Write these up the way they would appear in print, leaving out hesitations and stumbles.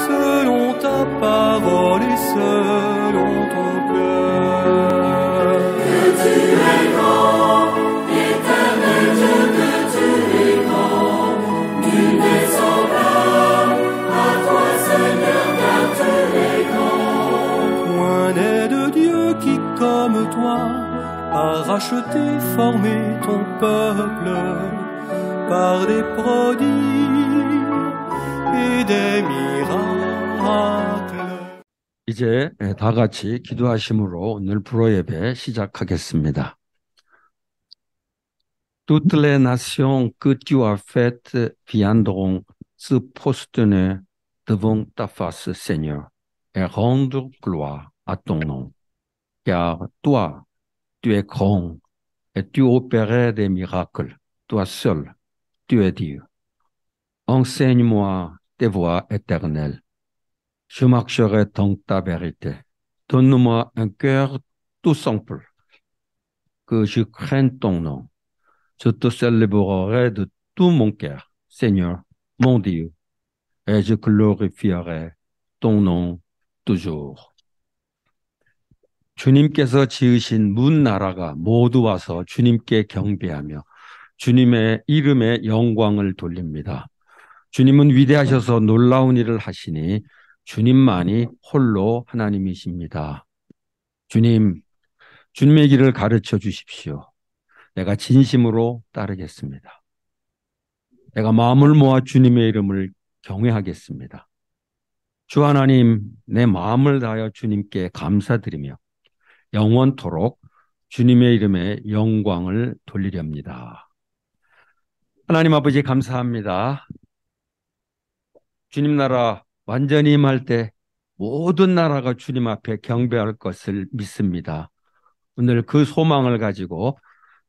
selon ta parole et selon ton cœur. Que tu es grand, éternel Dieu, que tu es grand, nul n'est semblable à toi, Seigneur, car tu es grand. Point n'est de Dieu qui, comme toi, a racheté, formé ton peuple par des prodiges et des miracles. 이제 다 같이 기도하심으로 오늘 불어 예배 시작하겠습니다. Toutes les nations que tu as faites viendront se prosterner devant ta face, Seigneur, et rendre gloire à ton nom. Car toi, tu es grand et tu opères des miracles. Toi seul, tu es Dieu. Enseigne-moi tes voies éternelles. Je marcherai dans ta vérité. Donne-moi un cœur tout simple, que je craigne ton nom. Je te célébrerai de tout mon cœur, Seigneur, mon Dieu, et je glorifierai ton nom toujours. 주님께서 지으신 문 나라가 모두 와서 주님께 경배하며 주님의 이름에 영광을 돌립니다. 주님은 위대하셔서 놀라운 일을 하시니 주님만이 홀로 하나님이십니다. 주님, 주님의 길을 가르쳐 주십시오. 내가 진심으로 따르겠습니다. 내가 마음을 모아 주님의 이름을 경외하겠습니다. 주 하나님, 내 마음을 다하여 주님께 감사드리며 영원토록 주님의 이름에 영광을 돌리렵니다. 하나님 아버지 감사합니다. 주님 나라 완전히 임할 때 모든 나라가 주님 앞에 경배할 것을 믿습니다. 오늘 그 소망을 가지고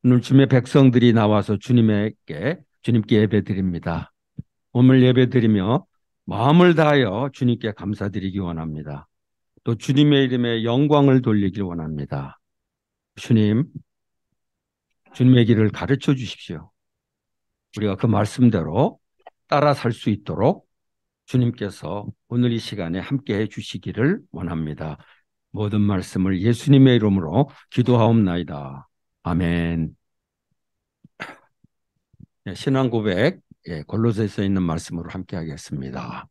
오늘 주님의 백성들이 나와서 주님께 예배드립니다. 오늘 예배드리며 마음을 다하여 주님께 감사드리기 원합니다. 또 주님의 이름에 영광을 돌리길 원합니다. 주님, 주님의 길을 가르쳐 주십시오. 우리가 그 말씀대로 따라 살 수 있도록 주님께서 오늘 이 시간에 함께해 주시기를 원합니다. 모든 말씀을 예수님의 이름으로 기도하옵나이다. 아멘. 신앙 고백, 골로새서에 있는 말씀으로 함께 하겠습니다.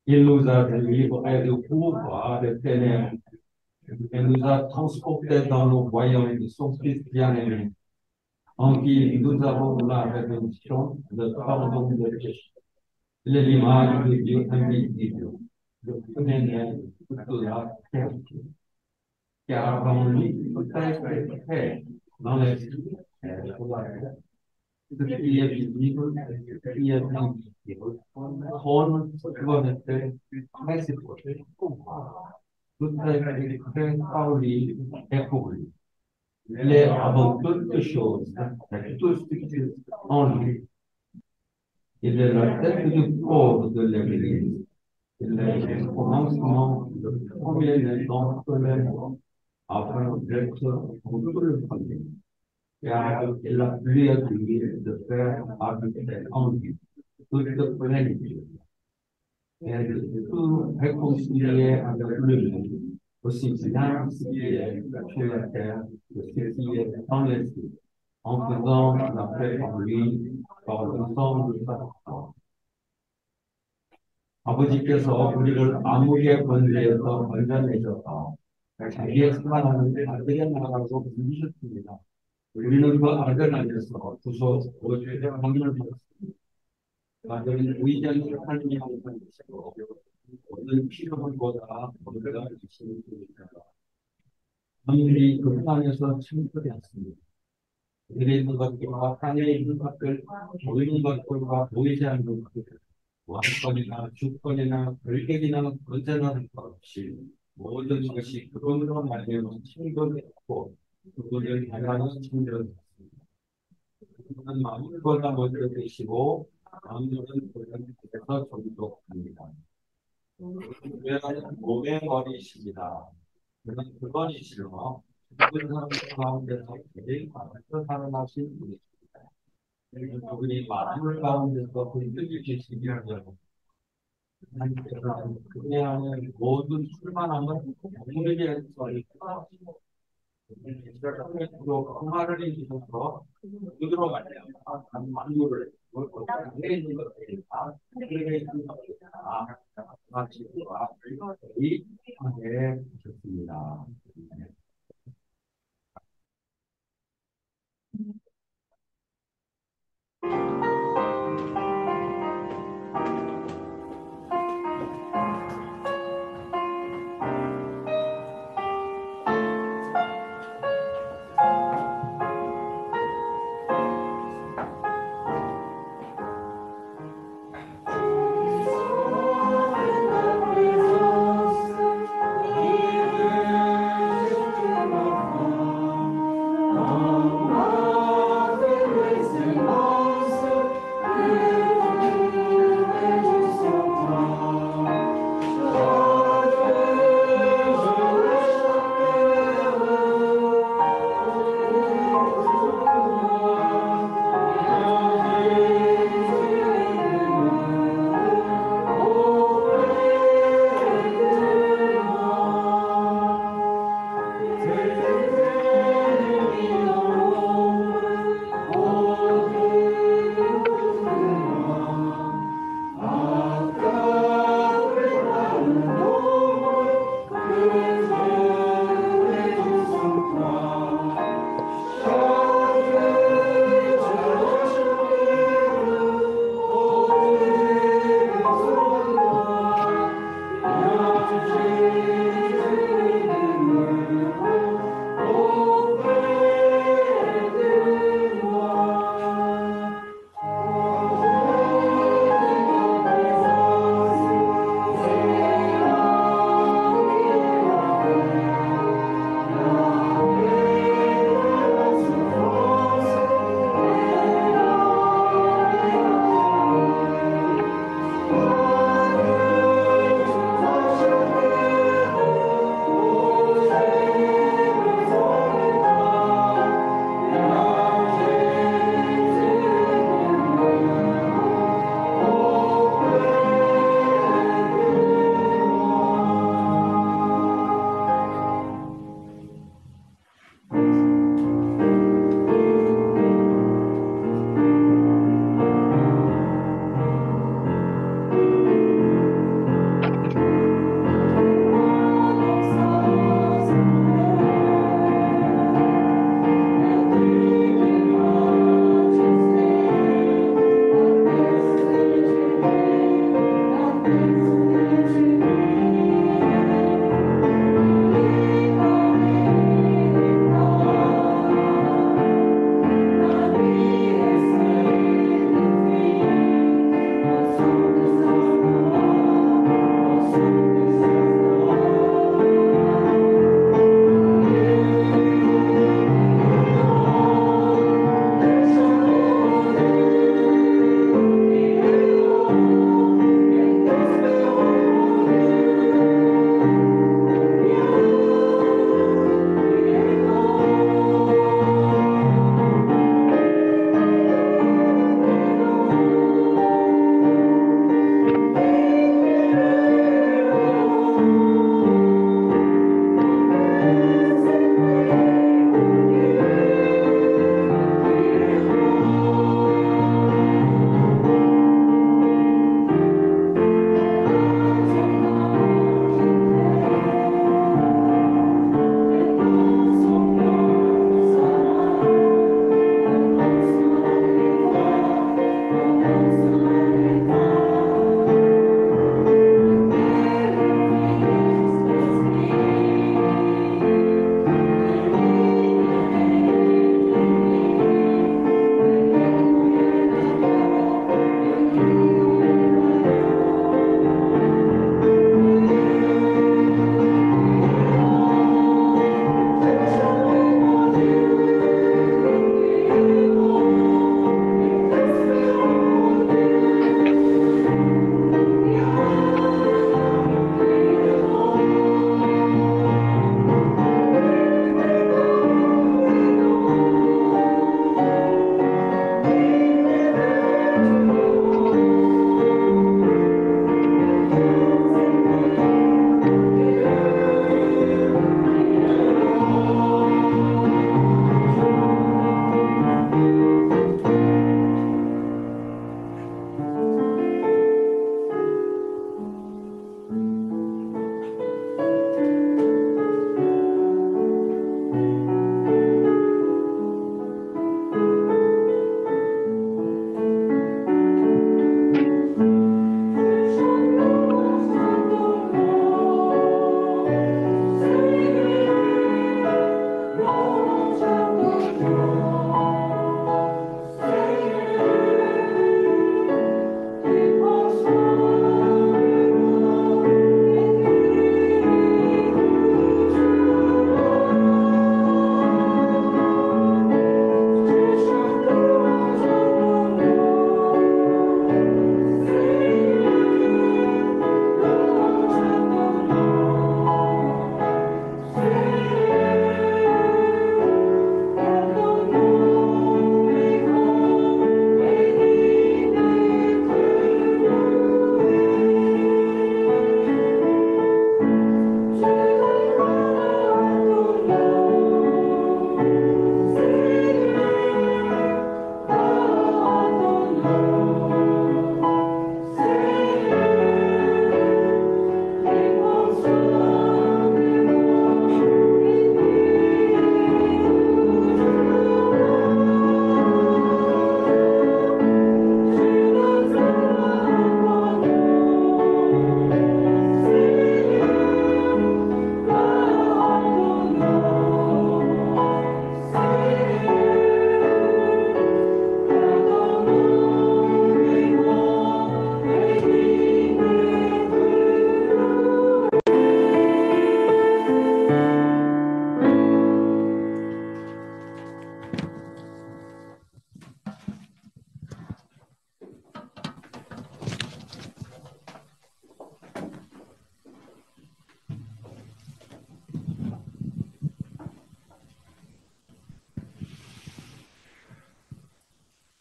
Il nous a délivrés du pouvoir des ténèbres et nous a transportés dans le royaume de son Fils bien-aimé, en qui nous avons la rédemption, le pardon des péchés. L'image de Dieu invisible, le premier-né de la créature. Car avant lui, tout a été fait dans l'esprit et dans la terre. Ce qui est visible et ce qui est invisible, trône, souveraineté, réciprocité, pouvoir. Tout a été fait par lui et pour lui. Il est avant toutes choses, et tout ce qui est en lui. Il est la tête du corps de l'Église. Il est le commencement, le premier-né d'entre les morts, afin d'être pour tout le premier. Car il a plu à lui de faire habiter en lui toute plénitude et de tout réconcilier avec lui-même, aussi bien ce qui est sur la terre que ce qui est dans les cieux, en faisant la paix en lui par le sang de sa croix. 아버지께서 우리를 암흑의 번뇌에서 건져내셔서 자기의 사랑하는 아들의 나라로 부르셨습니다. 우리는 그 아들 안에서 구속의 확인을 받았습니다. 아들은 의장이 하나님이 항상 계시고 모든 필요함보다 먼저 주시는 분입니다. 하늘이 그 땅에서 창조되었습니다. 우리에 있는 것들과 땅에 있는 것들, 보이는 것들과 보이지 않는 것들, 왕권이나 주권이나 별객이나 권세나 할 것 없이 모든 것이 그분으로 말미암아 창조되었고 그분을 향하여 창조되었습니다. 그분은 만물보다 먼저 되시고 만물은 그분께서 존속합니다. 그분은 몸의 머리이십니다. 그는 그분이시며 모든 사람 가운데서 제일 먼저 살아나신 분이십니다. 그분이 만물 가운데서 그 뜻이 계시기를 하나님께서는 그냥 모든 출만함을 우리에게 써있다. 그 말을 해주셔서 그대로 말이야. 만물을 내리는 것들이다. 마치와 이 하게 하셨습니다. Wisdom also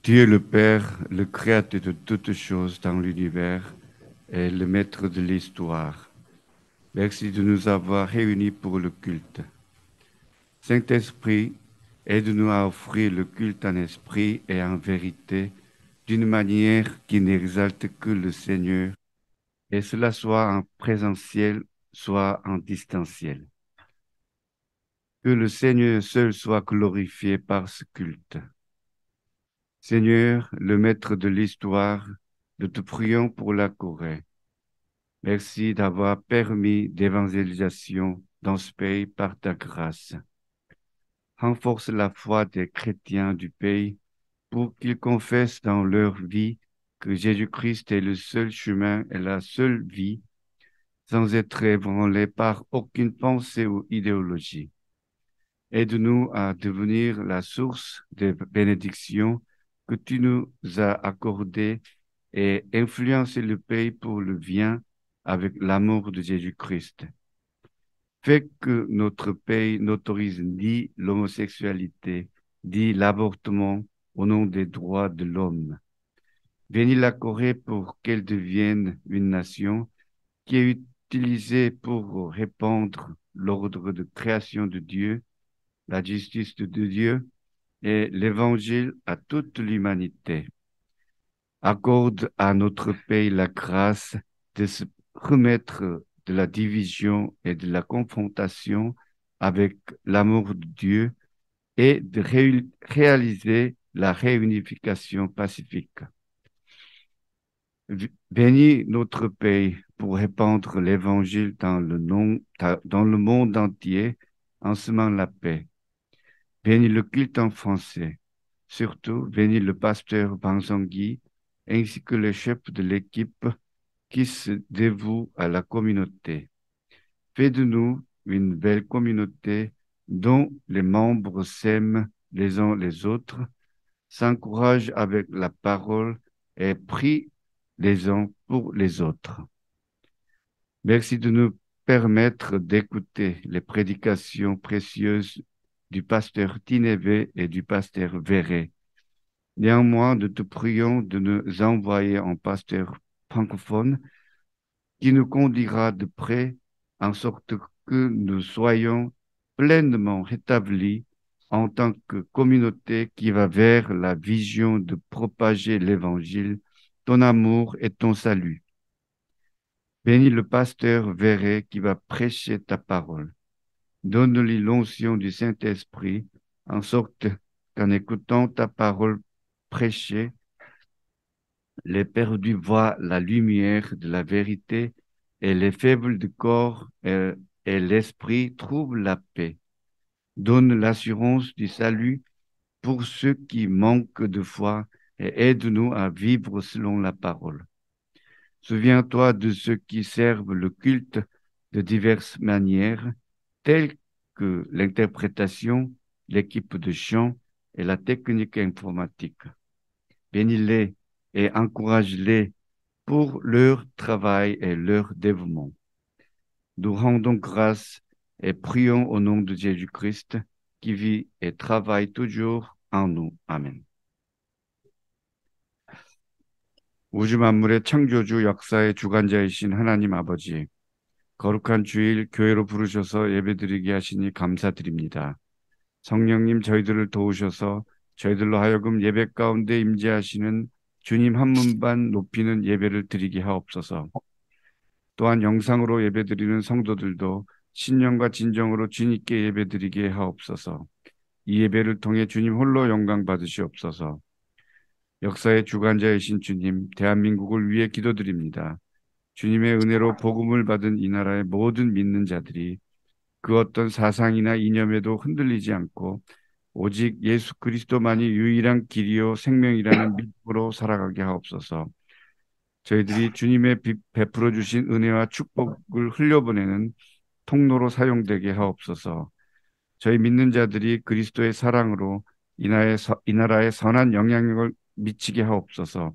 Dieu le Père, le créateur de toutes choses dans l'univers, est le maître de l'histoire. Merci de nous avoir réunis pour le culte. Saint-Esprit, aide-nous à offrir le culte en esprit et en vérité, d'une manière qui n'exalte que le Seigneur, et cela soit en présentiel, soit en distanciel. Que le Seigneur seul soit glorifié par ce culte. Seigneur, le maître de l'histoire, nous te prions pour la Corée. Merci d'avoir permis d'évangélisation dans ce pays par ta grâce. Renforce la foi des chrétiens du pays pour qu'ils confessent dans leur vie que Jésus-Christ est le seul chemin et la seule vie, sans être ébranlés par aucune pensée ou idéologie. Aide-nous à devenir la source des bénédictions que tu nous as accordées et influencer le pays pour le bien avec l'amour de Jésus-Christ. Fais que notre pays n'autorise ni l'homosexualité, ni l'avortement au nom des droits de l'homme. Bénis la Corée pour qu'elle devienne une nation qui est utilisée pour répandre l'ordre de création de Dieu, la justice de Dieu et l'évangile à toute l'humanité. Accorde à notre pays la grâce de se remettre de la division et de la confrontation avec l'amour de Dieu et de réaliser la réunification pacifique. Bénis notre pays pour répandre l'évangile dans le monde entier en semant la paix. Bénis le culte en français. Surtout, bénis le pasteur Bansangui ainsi que les chefs de l'équipe qui se dévouent à la communauté. Fais de nous une belle communauté dont les membres s'aiment les uns les autres, s'encouragent avec la parole et prient les uns pour les autres. Merci de nous permettre d'écouter les prédications précieuses du pasteur Tineve et du pasteur Verret. Néanmoins, nous te prions de nous envoyer un pasteur francophone qui nous conduira de près en sorte que nous soyons pleinement rétablis en tant que communauté qui va vers la vision de propager l'évangile, ton amour et ton salut. Bénis le pasteur Verret qui va prêcher ta parole. Donne-lui l'onction du Saint-Esprit en sorte qu'en écoutant ta parole prêchée, les perdus voient la lumière de la vérité et les faibles du corps et l'esprit trouvent la paix. Donne l'assurance du salut pour ceux qui manquent de foi et aide-nous à vivre selon la parole. Souviens-toi de ceux qui servent le culte de diverses manières, telles que l'interprétation, l'équipe de chant et la technique informatique. Bénis-les et encourage-les pour leur travail et leur dévouement. Nous rendons grâce et prions au nom de Jésus-Christ qui vit et travaille toujours en nous. 아멘. 우주 만물의 창조주 역사의 주관자이신 하나님 아버지, 거룩한 주일 교회로 부르셔서 예배드리게 하시니 감사드립니다. 성령님 저희들을 도우셔서 저희들로 하여금 예배 가운데 임재하시는 주님 한 분만 높이는 예배를 드리게 하옵소서. 또한 영상으로 예배드리는 성도들도 신령과 진정으로 주님께 예배드리게 하옵소서. 이 예배를 통해 주님 홀로 영광 받으시옵소서. 역사의 주관자이신 주님, 대한민국을 위해 기도드립니다. 주님의 은혜로 복음을 받은 이 나라의 모든 믿는 자들이 그 어떤 사상이나 이념에도 흔들리지 않고 오직 예수 그리스도만이 유일한 길이요 생명이라는 믿음으로 살아가게 하옵소서. 저희들이 주님의 베풀어 주신 은혜와 축복을 흘려보내는 통로로 사용되게 하옵소서. 저희 믿는 자들이 그리스도의 사랑으로 이 나라에 선한 영향력을 미치게 하옵소서.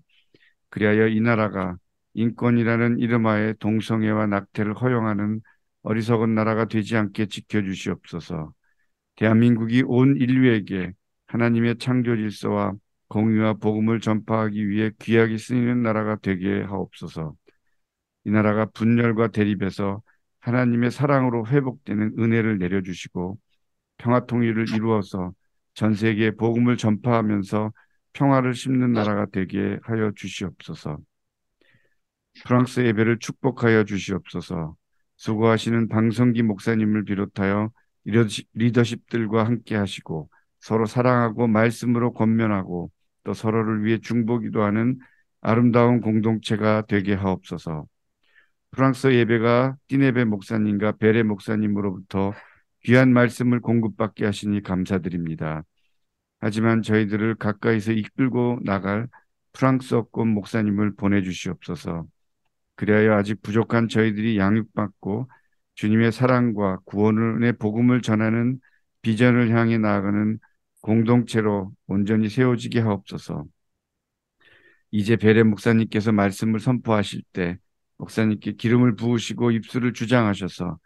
그리하여 이 나라가 인권이라는 이름하에 동성애와 낙태를 허용하는 어리석은 나라가 되지 않게 지켜주시옵소서. 대한민국이 온 인류에게 하나님의 창조 질서와 공의와 복음을 전파하기 위해 귀하게 쓰이는 나라가 되게 하옵소서. 이 나라가 분열과 대립에서 하나님의 사랑으로 회복되는 은혜를 내려주시고 평화 통일을 이루어서 전 세계에 복음을 전파하면서 평화를 심는 나라가 되게 하여 주시옵소서. 프랑스 예배를 축복하여 주시옵소서. 수고하시는 방성기 목사님을 비롯하여 리더십들과 함께 하시고 서로 사랑하고 말씀으로 권면하고 또 서로를 위해 중보기도하는 아름다운 공동체가 되게 하옵소서. 프랑스 예배가 띠네베 목사님과 베레 목사님으로부터 귀한 말씀을 공급받게 하시니 감사드립니다. 하지만 저희들을 가까이서 이끌고 나갈 프랑스어권 목사님을 보내주시옵소서. 그리하여 아직 부족한 저희들이 양육받고 주님의 사랑과 구원의 복음을 전하는 비전을 향해 나아가는 공동체로 온전히 세워지게 하옵소서. 이제 베레 목사님께서 말씀을 선포하실 때 목사님께 기름을 부으시고 입술을 주장하셔서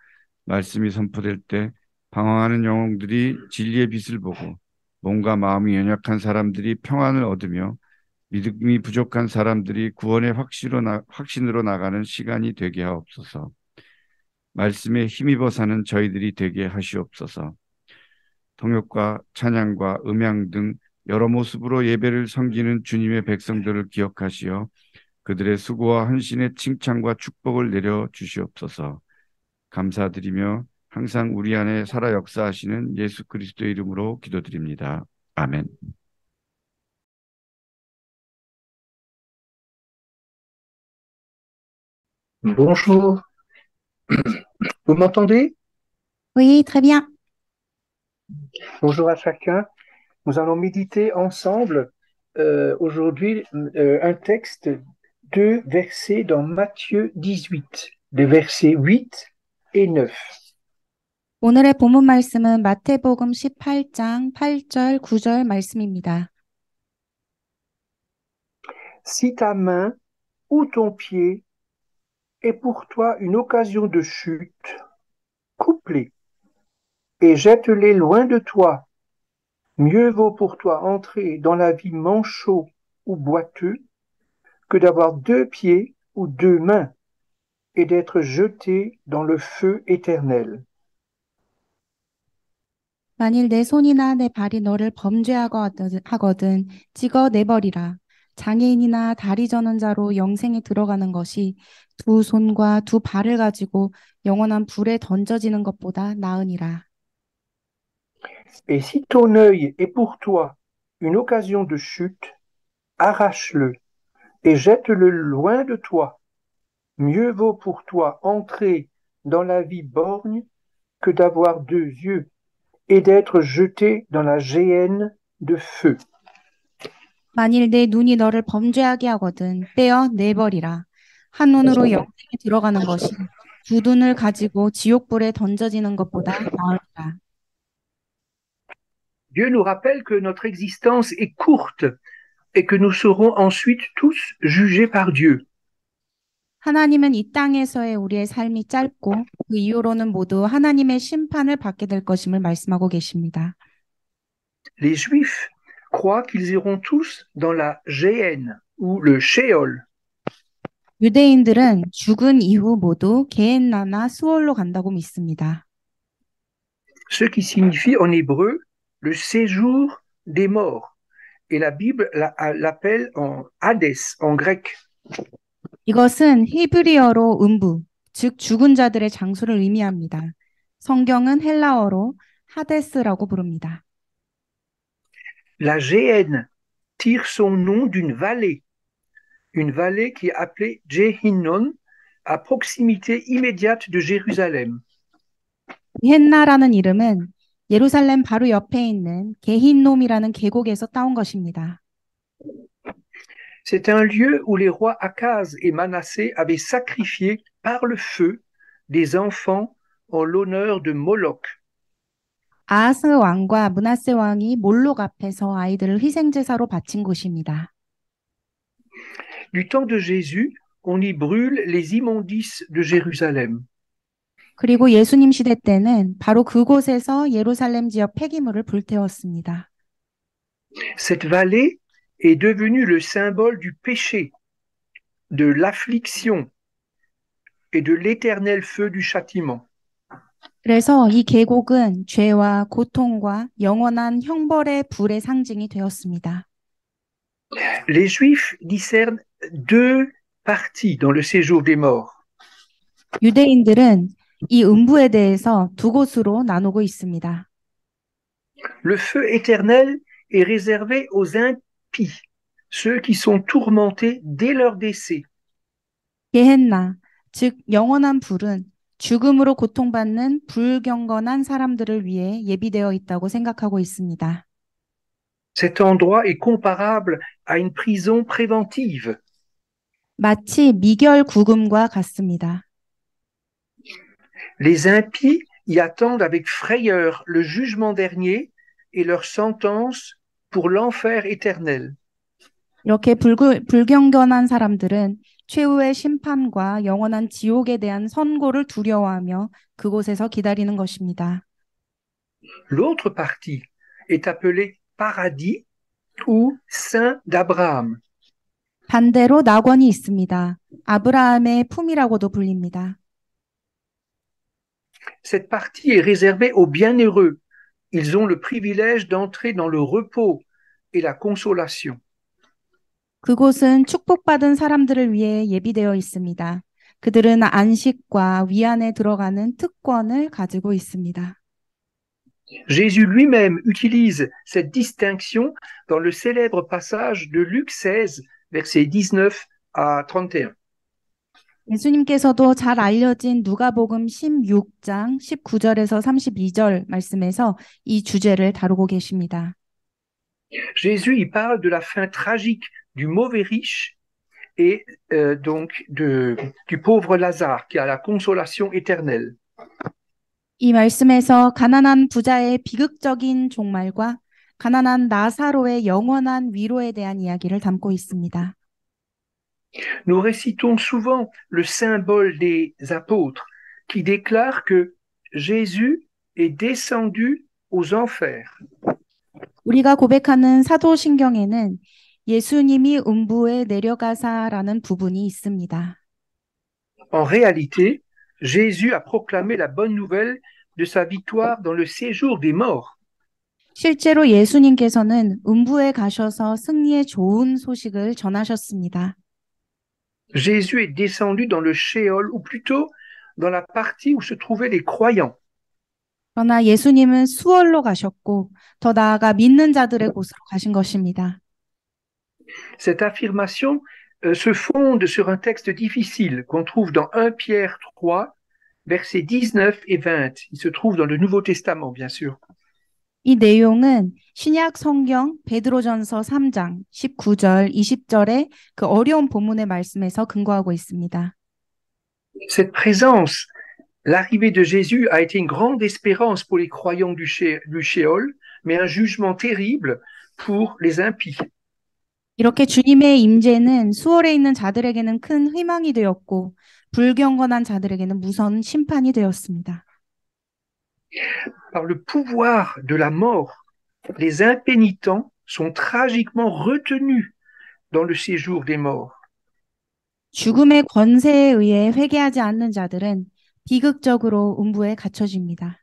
말씀이 선포될 때 방황하는 영혼들이 진리의 빛을 보고 몸과 마음이 연약한 사람들이 평안을 얻으며 믿음이 부족한 사람들이 구원의 확신으로 나가는 시간이 되게 하옵소서. 말씀에 힘입어 사는 저희들이 되게 하시옵소서. 통역과 찬양과 음향 등 여러 모습으로 예배를 섬기는 주님의 백성들을 기억하시어 그들의 수고와 헌신의 칭찬과 축복을 내려 주시옵소서. 감사드리며 항상 우리 안에 살아 역사하시는 예수 그리스도의 이름으로 기도드립니다. 아멘. Bonjour, vous m'entendez? Oui, très bien. Bonjour à chacun. Nous allons méditer ensemble aujourd'hui un texte, deux versets dans Matthieu 18, les versets 8 et 9. 오늘의 본문 말씀은 마태복음 18장 8절, 9절 말씀입니다. Si ta main ou ton pied est pour toi une occasion de chute, coupe-les et jette-les loin de toi. Mieux vaut pour toi entrer dans la vie manchot ou boiteux que d'avoir deux pieds ou deux mains et d'être jeté dans le feu éternel. 만일 내 손이나 내 발이 너를 범죄하거든 찍어 내버리라. 장애인이나 다리 저는 자로 영생에 들어가는 것이 두 손과 두 발을 가지고 영원한 불에 던져지는 것보다 나으니라. Et si ton œil est pour toi une occasion de chute, arrache-le et jette-le loin de toi. Mieux vaut pour toi entrer dans la vie borgne que d'avoir deux yeux et d'être jeté dans la géhenne de feu. 만일 내 눈이 너를 범죄하게 하거든 떼어 내버리라. 한 눈으로 영생에 들어가는 것이 두 눈을 가지고 지옥불에 던져지는 것보다 나으리라. Dieu nous rappelle que notre existence est courte et que nous serons ensuite tous jugés par Dieu. 하나님은 이 땅에서의 우리의 삶이 짧고 그 이후로는 모두 하나님의 심판을 받게 될 것임을 말씀하고 계십니다. Les Juifs croient qu'ils iront tous dans la géhenne ou le Sheol. 유대인들은 죽은 이후 모두 게헨나나 수월로 간다고 믿습니다. Ce qui signifie en hébreu le séjour des morts. Et la Bible l'appelle en Hadès, en grec. 이것은 히브리어로 음부, 즉 죽은 자들의 장소를 의미합니다. 성경은 헬라어로 하데스라고 부릅니다. La géhenne tire son nom d'une vallée qui est appelée Jehinnon, à proximité immédiate de Jérusalem. 헨나라는 이름은 예루살렘 바로 옆에 있는 게힌놈이라는 계곡에서 따온 것입니다. C'est un lieu où les rois Akaz et Manassé avaient sacrifié par le feu des enfants en l'honneur de Moloch. 아하스 왕과 므낫세 왕이 몰록 앞에서 아이들을 희생제사로 바친 곳입니다. Du temps de Jésus, on y brûle les immondices de Jérusalem. 그리고 예수님 시대 때는 바로 그곳에서 예루살렘 지역 폐기물을 불태웠습니다. Cette vallée est devenu le symbole du péché, de l'affliction et de l'éternel feu du châtiment. 그래서 이 계곡은 죄와 고통과 영원한 형벌의 불의 상징이 되었습니다. Les Juifs discernent deux parties dans le séjour des morts. 유대인들은 이 음부에 대해서 두 곳으로 나누고 있습니다. Le feu éternel est réservé aux impies, ceux qui sont tourmentés dès leur décès. 게헨나, 즉 영원한 불은 죽음으로 고통받는 불경건한 사람들을 위해 예비되어 있다고 생각하고 있습니다. Cet endroit est comparable à une prison préventive. 마치 미결 구금과 같습니다. Les impies y attendent avec frayeur le jugement dernier et leur sentence pour l'enfer éternel. 이렇게 불경건한 사람들은 최후의 심판과 영원한 지옥에 대한 선고를 두려워하며 그곳에서 기다리는 것입니다. L'autre partie est appelée paradis ou sein d'Abraham. 반대로 낙원이 있습니다. 아브라함의 품이라고도 불립니다. Cette partie est réservée aux bienheureux. Ils ont le privilège d'entrer dans le repos et la consolation. 그곳은 축복받은 사람들을 위해 예비되어 있습니다. 그들은 안식과 위안에 들어가는 특권을 가지고 있습니다. Jésus lui-même utilise cette distinction dans le célèbre passage de Luc 16, versets 19 à 31. 예수님께서도 잘 알려진 누가복음 16장 19절에서 32절 말씀에서 이 주제를 다루고 계십니다. Jésus y parle de la fin tragique du mauvais riche et donc du pauvre Lazare qui a la consolation éternelle. 이 말씀에서 가난한 부자의 비극적인 종말과 가난한 나사로의 영원한 위로에 대한 이야기를 담고 있습니다. Nous récitons souvent le symbole des apôtres qui déclarent que Jésus est descendu aux enfers. 우리가 고백하는 사도신경에는 예수님이 음부에 내려가사라는 부분이 있습니다. En réalité, Jésus a proclamé la bonne nouvelle de sa victoire dans le séjour des morts. 실제로 예수님께서는 음부에 가셔서 승리의 좋은 소식을 전하셨습니다. Jésus est descendu dans le Sheol, ou plutôt dans la partie où se trouvaient les croyants. 그러나 예수님은 수월로 가셨고 더 나아가 믿는 자들의 곳으로 가신 것입니다. Cette affirmation se fonde sur un texte difficile qu'on trouve dans 1 Pierre 3, versets 19 et 20. Il se trouve dans le Nouveau Testament, bien sûr. 이 내용은 신약 성경 베드로전서 3장 19절, 20절의 그 어려운 본문의 말씀에서 근거하고 있습니다. Cette présence, l'arrivée de Jésus a été une grande espérance pour les croyants du Sheol, mais un jugement terrible pour les impies. 이렇게 주님의 임재는 수월에 있는 자들에게는 큰 희망이 되었고 불경건한 자들에게는 무서운 심판이 되었습니다. Par le pouvoir de la mort, les impénitents sont tragiquement retenus dans le séjour des morts. 죽음의 권세에 의해 회개하지 않는 자들은 비극적으로 음부에 갇혀집니다.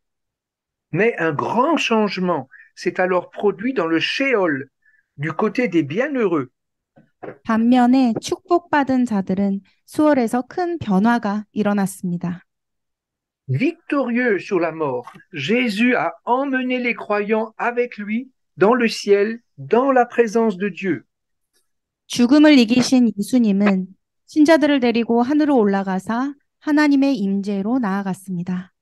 Mais un grand changement s'est alors produit dans le Sheol, du côté des bienheureux. 반면에 축복받은 자들은 수월에서 큰 변화가 일어났습니다. Victorieux sur la mort, Jésus a emmené les croyants avec lui dans le ciel, dans la présence de Dieu. 죽음을 이기신 예수님은 신자들을 데리고 하늘로 올라가사 하나님의 임재로 나아갔습니다.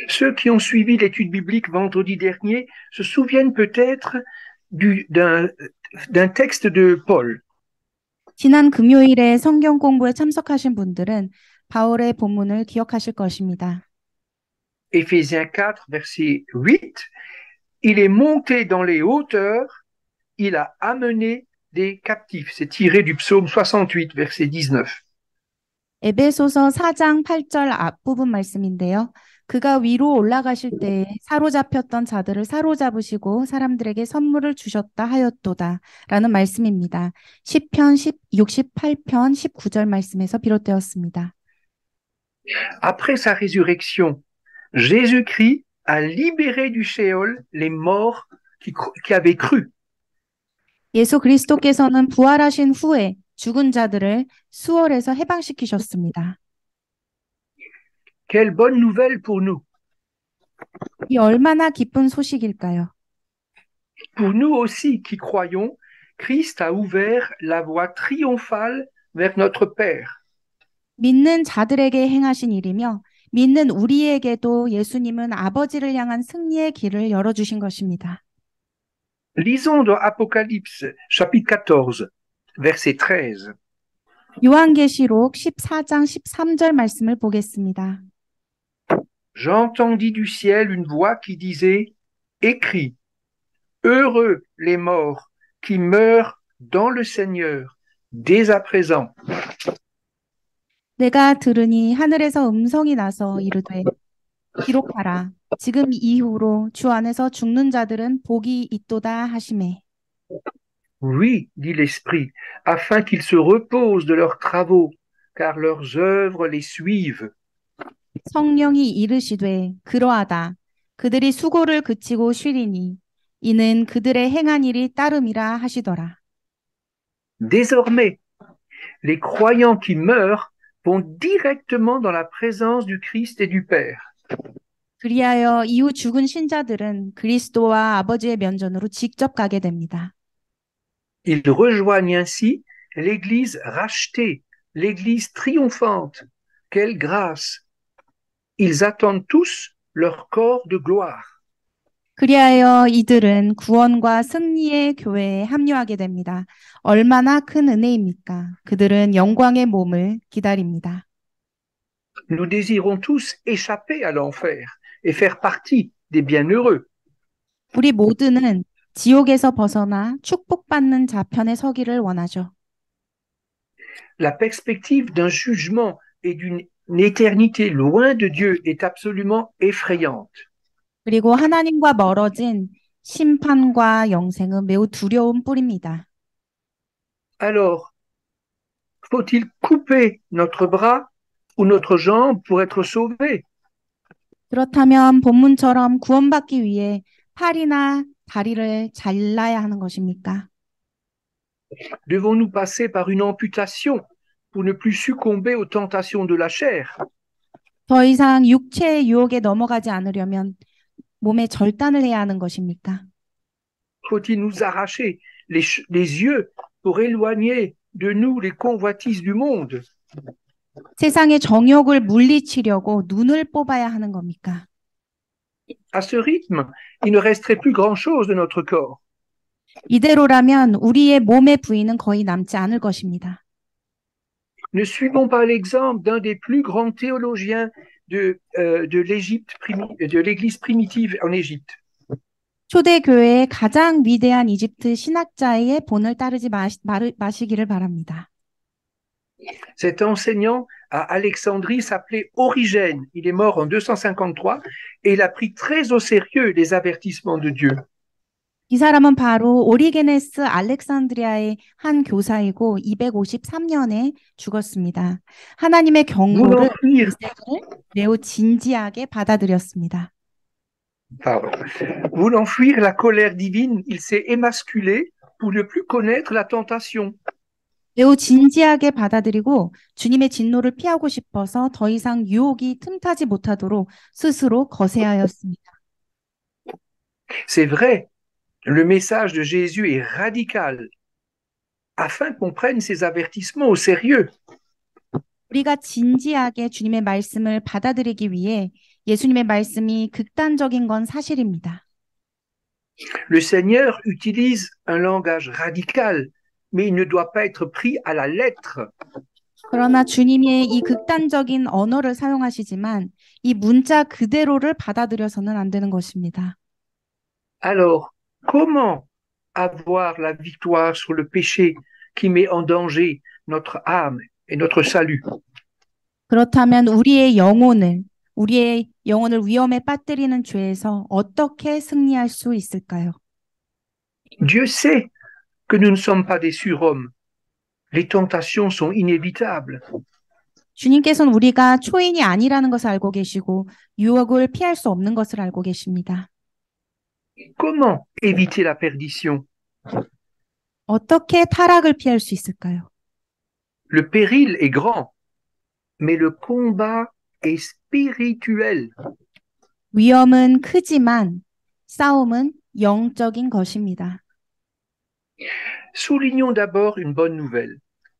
Ceux qui ont suivi l'étude biblique vendredi dernier se souviennent peut-être d'un texte de Paul. 지난 금요일에 성경 공부에 참석하신 분들은 바울의 본문을 기억하실 것입니다. Éphésiens 4, verset 8. Il est monté dans les hauteurs, il a amené des captifs. C'est tiré du psaume 68, verset 19. 에베소서 4장 8절 앞부분 말씀인데요. 그가 위로 올라가실 때에 사로잡혔던 자들을 사로잡으시고 사람들에게 선물을 주셨다 하였도다 라는 말씀입니다. 시편 68편 19절 말씀에서 비롯되었습니다. Après sa résurrection, Jésus-Christ a libéré du Sheol les morts qui avaient cru. 예수 그리스도께서는 부활하신 후에 죽은 자들을 수월에서 해방시키셨습니다. Quelle bonne nouvelle pour nous. 이 얼마나 기쁜 소식일까요? Pour nous aussi qui croyons, Christ a ouvert la voie triomphale vers notre Père. 믿는 자들에게 행하신 일이며 믿는 우리에게도 예수님은 아버지를 향한 승리의 길을 열어주신 것입니다. Lisons dans Apocalypse, chapitre 14, verset 13. 요한계시록 14장 13절 말씀을 보겠습니다. J'entendis du ciel une voix qui disait, écrit, heureux les morts qui meurent dans le Seigneur, dès à présent. 내가 들으니 하늘에서 음성이 나서 이르되 기록하라. 지금 이후로 주 안에서 죽는 자들은 복이 있도다 하시매. Oui, dit l'Esprit, afin qu'ils se reposent de leurs travaux, car leurs œuvres les suivent. 성령이 이르시되 그러하다. 그들이 수고를 그치고 쉬리니 이는 그들의 행한 일이 따름이라 하시더라. Désormais, les croyants qui meurent vont directement dans la présence du Christ et du Père. 그리하여 이후 죽은 신자들은 그리스도와 아버지의 면전으로 직접 가게 됩니다. Ils rejoignent ainsi l'Église rachetée, l'Église triomphante. Quelle grâce! Ils attendent tous leur corps de gloire. 그리하여 이들은 구원과 승리의 교회에 합류하게 됩니다. 얼마나 큰 은혜입니까? 그들은 영광의 몸을 기다립니다. Nous désirons tous échapper à l'enfer et faire partie des bienheureux. 우리 모두는 지옥에서 벗어나 축복받는 자편에 서기를 원하죠. La perspective d'un jugement et d'une éternité loin de Dieu est absolument effrayante. 그리고 하나님과 멀어진 심판과 영생은 매우 두려운 뿔입니다. Alors, faut-il couper notre bras ou notre jambe pour être sauvé? 그렇다면 본문처럼 구원받기 위해 팔이나 다리를 잘라야 하는 것입니까? Devons-nous passer par une amputation pour ne plus succomber aux tentations de la chair? 더 이상 육체의 유혹에 넘어가지 않으려면 몸에 절단을 해야 하는 것입니까? Faut-il nous arracher les yeux pour éloigner de nous les convoitises du monde? 세상의 정욕을 물리치려고 눈을 뽑아야 하는 겁니까? À ce rythme, il ne resterait plus grand-chose de notre corps. 이대로라면 우리의 몸의 부위는 거의 남지 않을 것입니다. Ne suivons pas l'exemple d'un des plus grands théologiens de l'Église primitive en Égypte. 초대교회의 가장 위대한 이집트 신학자의 본을 따르지 마시기를 바랍니다. Cet enseignant à Alexandrie s'appelait Origène. Il est mort en 253 et il a pris très au sérieux les avertissements de Dieu. 이 사람은 바로 오리게네스 알렉산드리아의 한 교사이고 253년에 죽었습니다. 하나님의 경고를 매우 진지하게 받아들였습니다. Pardon. Voulant fuir la colère divine, il s'est émasculé pour ne plus connaître la tentation. 매우 진지하게 받아들이고 주님의 진노를 피하고 싶어서 더 이상 유혹이 틈타지 못하도록 스스로 거세하였습니다. C'est vrai, le message de Jésus est radical afin qu'on prenne ses avertissements au sérieux. 우리가 진지하게 주님의 말씀을 받아들이기 위해 예수님의 말씀이 극단적인 건 사실입니다. Le Seigneur utilise un langage radical, mais il ne doit pas être pris à la lettre. 그러나 주님이 이 극단적인 언어를 사용하시지만 이 문자 그대로를 받아들여서는 안 되는 것입니다. Alors, comment avoir la victoire sur le péché qui met en danger notre âme et notre salut? 그렇다면 우리의 영혼을 우리의 영혼을 위험에 빠뜨리는 죄에서 어떻게 승리할 수 있을까요? Dieu sait que nous ne sommes pas des surhommes. Les tentations sont inévitables. 주님께서는 우리가 초인이 아니라는 것을 알고 계시고 유혹을 피할 수 없는 것을 알고 계십니다. Comment éviter la perdition? 어떻게 타락을 피할 수 있을까요? Le péril est grand, mais le combat est spirituel. 위험은 크지만 싸움은 영적인 것입니다. Soulignons d'abord une bonne nouvelle.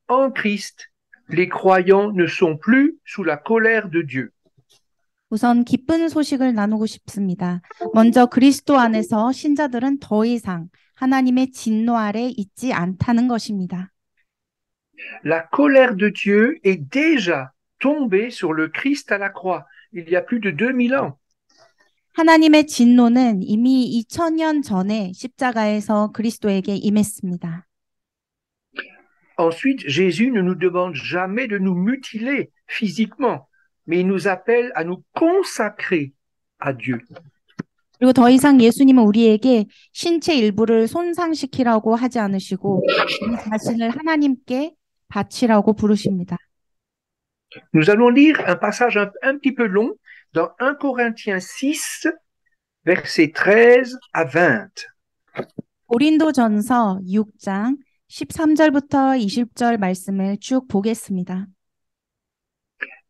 En Christ, les croyants ne sont plus sous la colère de Dieu. 우선 기쁜 소식을 나누고 싶습니다. 먼저 그리스도 안에서 신자들은 더 이상 하나님의 진노 아래 있지 않다는 것입니다. La colère de Dieu est déjà tombée sur le Christ à la croix, il y a plus de 2000 ans. 하나님의 진노는 이미 2000년 전에 십자가에서 그리스도에게 임했습니다. Ensuite, Jésus ne nous demande jamais de nous mutiler physiquement, mais il nous appelle à nous consacrer à Dieu. 그리고 더 이상 예수님은 우리에게 신체 일부를 손상시키라고 하지 않으시고 우리 자신을 하나님께 바치라고 부르십니다. Nous allons lire un passage un petit peu long dans 1 Corinthiens 6, versets 13 à 20. 고린도전서 6장 13절부터 20절 말씀을 쭉 보겠습니다.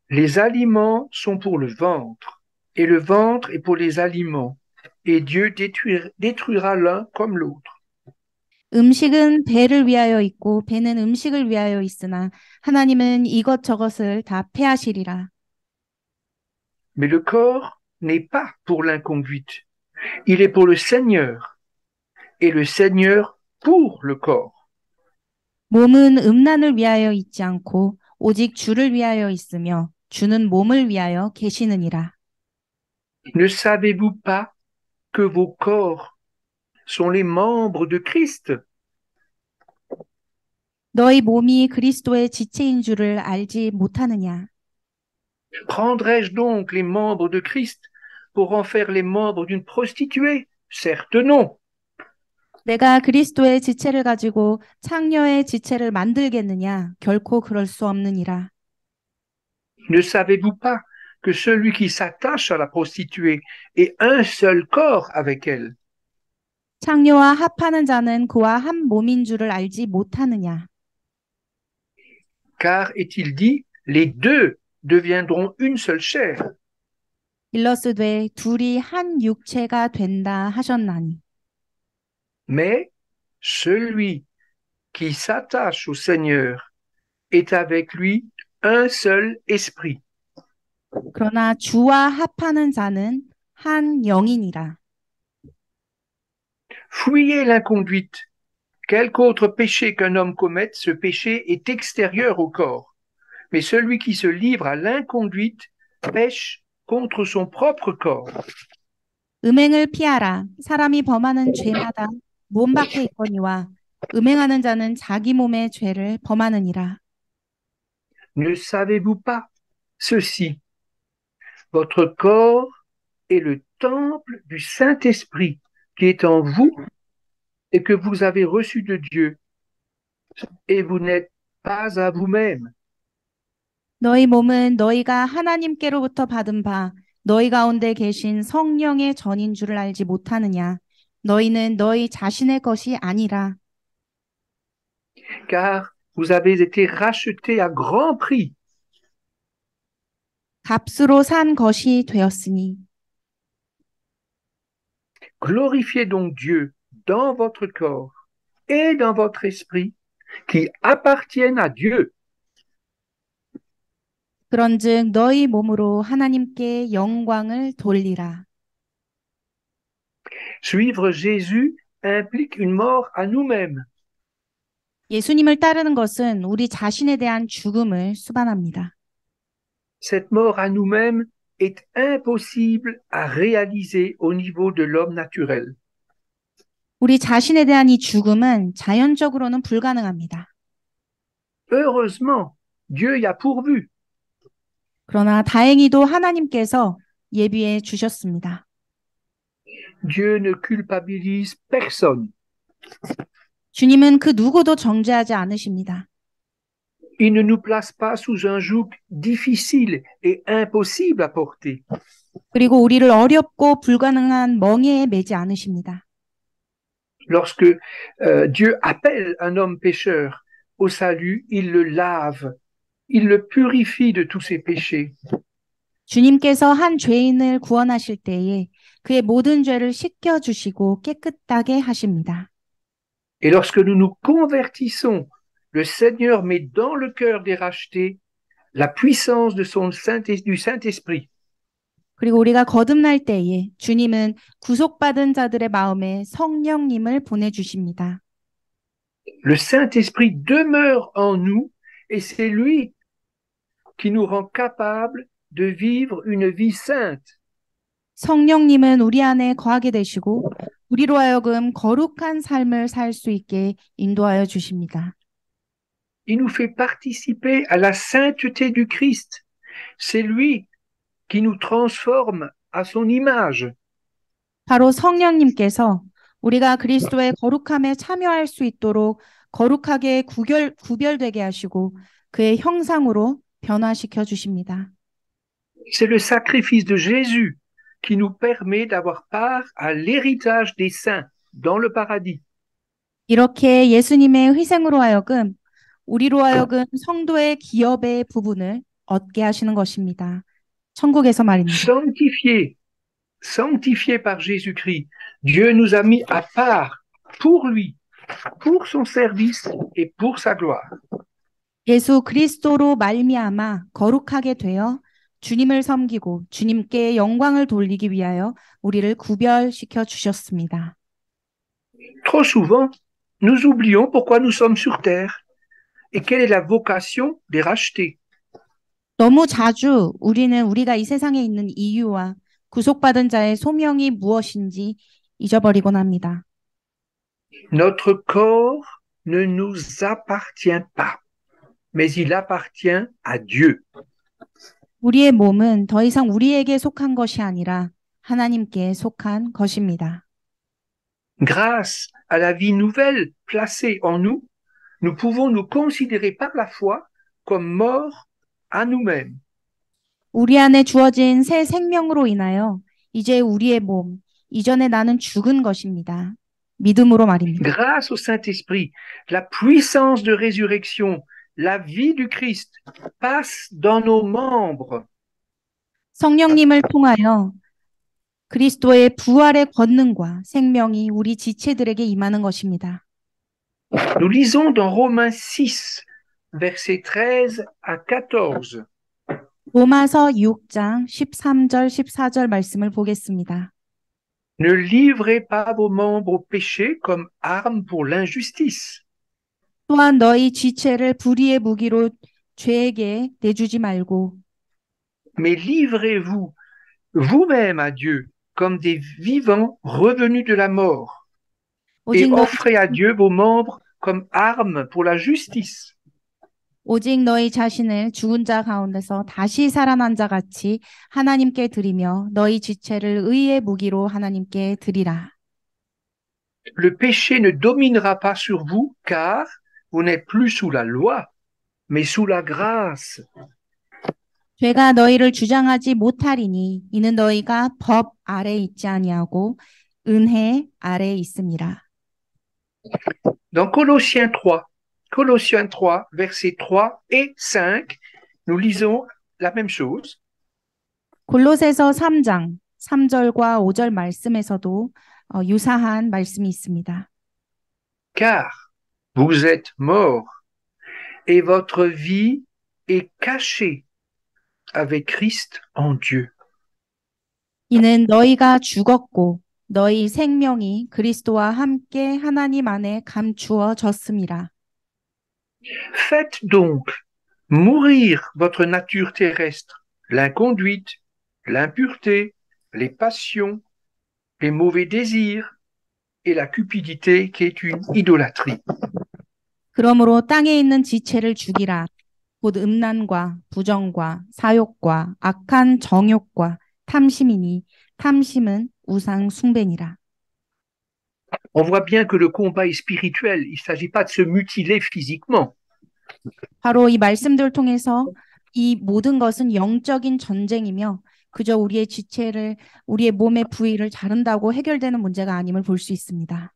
Les aliments sont pour le ventre, et le ventre est pour les aliments, et Dieu détruira l'un comme l'autre. 음식은 배를 위하여 있고 배는 음식을 위하여 있으나 하나님은 이것저것을 다 패하시리라. Mais le corps n'est pas pour l'inconduite, il est pour le Seigneur, et le Seigneur pour le corps. 몸은 음란을 위하여 있지 않고 오직 주를 위하여 있으며 주는 몸을 위하여 계시느니라. Ne savez-vous pas que vos corps sont les membres de Christ? 너희 몸이 그리스도의 지체인 줄을 알지 못하느냐? Prendrais-je donc les membres de Christ pour en faire les membres d'une prostituée? Certes non. 내가 그리스도의 지체를 가지고 창녀의 지체를 만들겠느냐? 결코 그럴 수 없느니라. Ne savez-vous pas que celui qui s'attache à la prostituée est un seul corps avec elle? 창녀와 합하는 자는 그와 한 몸인 줄을 알지 못하느냐? Car est-il dit, les deux deviendront une seule chair. 일러스되 둘이 한 육체가 된다 하셨나니. Mais celui qui s'attache au Seigneur est avec lui un seul esprit. 그러나 주와 합하는 자는 한 영이니라. Fuyez l'inconduite. Quelque autre péché qu'un homme commette, ce péché est extérieur au corps. Mais celui qui se livre à l'inconduite pêche contre son propre corps. 음행을 피하라. 사람이 범하는 죄마다 몸 밖에 있거니와 음행하는 자는 자기 몸의 죄를 범하느니라. Ne savez-vous pas ceci? Votre corps est le temple du Saint-Esprit qui est en vous et que vous avez reçu de Dieu, et vous n'êtes pas à vous-même. 너희 몸은 너희가 하나님께로부터 받은 바 너희 가운데 계신 성령의 전인 줄을 알지 못하느냐? 너희는 너희 자신의 것이 아니라. Car vous avez été rachetés à grand prix. 값으로 산 것이 되었으니. Glorifiez donc Dieu dans votre corps et dans votre esprit qui appartiennent à Dieu. 그런즉 너희 몸으로 하나님께 영광을 돌리라. Suivre Jésus implique une mort à nous-mêmes. 예수님을 따르는 것은 우리 자신에 대한 죽음을 수반합니다. Cette mort à nous-mêmes est impossible à réaliser au niveau de l'homme naturel. 우리 자신에 대한 이 죽음은 자연적으로는 불가능합니다. Heureusement, Dieu y a pourvu. 그러나 다행히도 하나님께서 예비해 주셨습니다. Dieu ne culpabilise personne. 주님은 그 누구도 정죄하지 않으십니다. Il ne nous place pas sous un joug difficile et impossible à porter. 그리고 우리를 어렵고 불가능한 멍에에 매지 않으십니다. Lorsque Dieu appelle un homme pécheur au salut, il le lave, il le purifie de tous ses péchés. 주님께서 한 죄인을 구원하실 때에 그의 모든 죄를 씻겨주시고 깨끗하게 하십니다. Et lorsque nous nous convertissons, le Seigneur met dans le cœur des rachetés la puissance de du Saint-Esprit. 그리고 우리가 거듭날 때에 주님은 구속받은 자들의 마음에 성령님을 보내주십니다. Le Saint-Esprit demeure en nous et c'est lui qui nous rend capables de vivre une vie sainte. 성령님은 우리 안에 거하게 되시고 우리로 하여금 거룩한 삶을 살 수 있게 인도하여 주십니다. Il nous fait participer à la sainteté du Christ. C'est lui qui nous transforme à son image. 바로 성령님께서 우리가 그리스도의 거룩함에 참여할 수 있도록 거룩하게 구별되게 하시고 그의 형상으로 변화시켜 주십니다. C'est le sacrifice de Jésus qui nous permet d'avoir part à l'héritage des saints dans le paradis. 이렇게 예수님의 희생으로 하여금 우리로 하여금 성도의 기업의 부분을 얻게 하시는 것입니다. 천국에서 말입니다. Sanctifiés par Jésus-Christ, Dieu nous a mis à part pour lui, pour son service et pour sa gloire. 예수 그리스도로 말미암아 거룩하게 되어 주님을 섬기고 주님께 영광을 돌리기 위하여 우리를 구별시켜 주셨습니다. Trop souvent, nous oublions pourquoi nous sommes sur terre et quelle est la vocation des rachetés. 너무 자주 우리는 우리가 이 세상에 있는 이유와 구속받은 자의 소명이 무엇인지 잊어버리곤 합니다. Notre corps ne nous appartient pas, mais il appartient à Dieu. 우리의 몸은 더 이상 우리에게 속한 것이 아니라 하나님께 속한 것입니다. Grâce à la vie nouvelle placée en nous, nous pouvons nous considérer par la foi comme morts à nous-mêmes. 우리 안에 주어진 새 생명으로 인하여 이제 우리의 몸, 이전에 나는 죽은 것입니다. 믿음으로 말입니다. Grâce au Saint-Esprit, la puissance de résurrection, la vie du Christ passe dans nos membres. 성령님을 통하여 그리스도의 부활의 권능과 생명이 우리 지체들에게 임하는 것입니다. Nous lisons dans Romains 6, versets 13 à 14. 로마서 6장 13절 14절 말씀을 보겠습니다. Ne livrez pas vos membres au péché comme armes pour l'injustice. 또한 너희 지체를 불의의 무기로 죄에게 내주지 말고 Mais livrez-vous vous-même à Dieu comme des vivants revenus de la mort et offrez à Dieu vos membres comme armes pour la justice. 오직 너희 자신을 죽은 자 가운데서 다시 살아난 자 같이 하나님께 드리며 너희 지체를 의의 무기로 하나님께 드리라. Le péché ne dominera pas sur vous car vous n'êtes plus sous la loi, mais sous la grâce. 죄가 너희를 주장하지 못하리니 이는 너희가 법 아래 있지 아니하고 은혜 아래 있음이라. Dans Colossiens 3, versets 3 et 5, nous lisons la même chose. 골로새서 3장 3절과 5절 말씀에서도 유사한 말씀이 있습니다. Car vous êtes morts et votre vie est cachée avec Christ en Dieu. 이는 너희가 죽었고 너희 생명이 그리스도와 함께 하나님 안에 감추어졌음이라. Faites donc mourir votre nature terrestre, l'inconduite, l'impureté, les passions, les mauvais désirs et la cupidité qui est une idolâtrie. 그러므로 땅에 있는 지체를 죽이라. 곧 음란과 부정과 사욕과 악한 정욕과 탐심이니 탐심은 우상 숭배니라. On voit bien que le combat est spirituel. Il ne s'agit pas de se mutiler physiquement. 바로 이 말씀들을 통해서 이 모든 것은 영적인 전쟁이며 그저 우리의 지체를 우리의 몸의 부위를 자른다고 해결되는 문제가 아님을 볼 수 있습니다.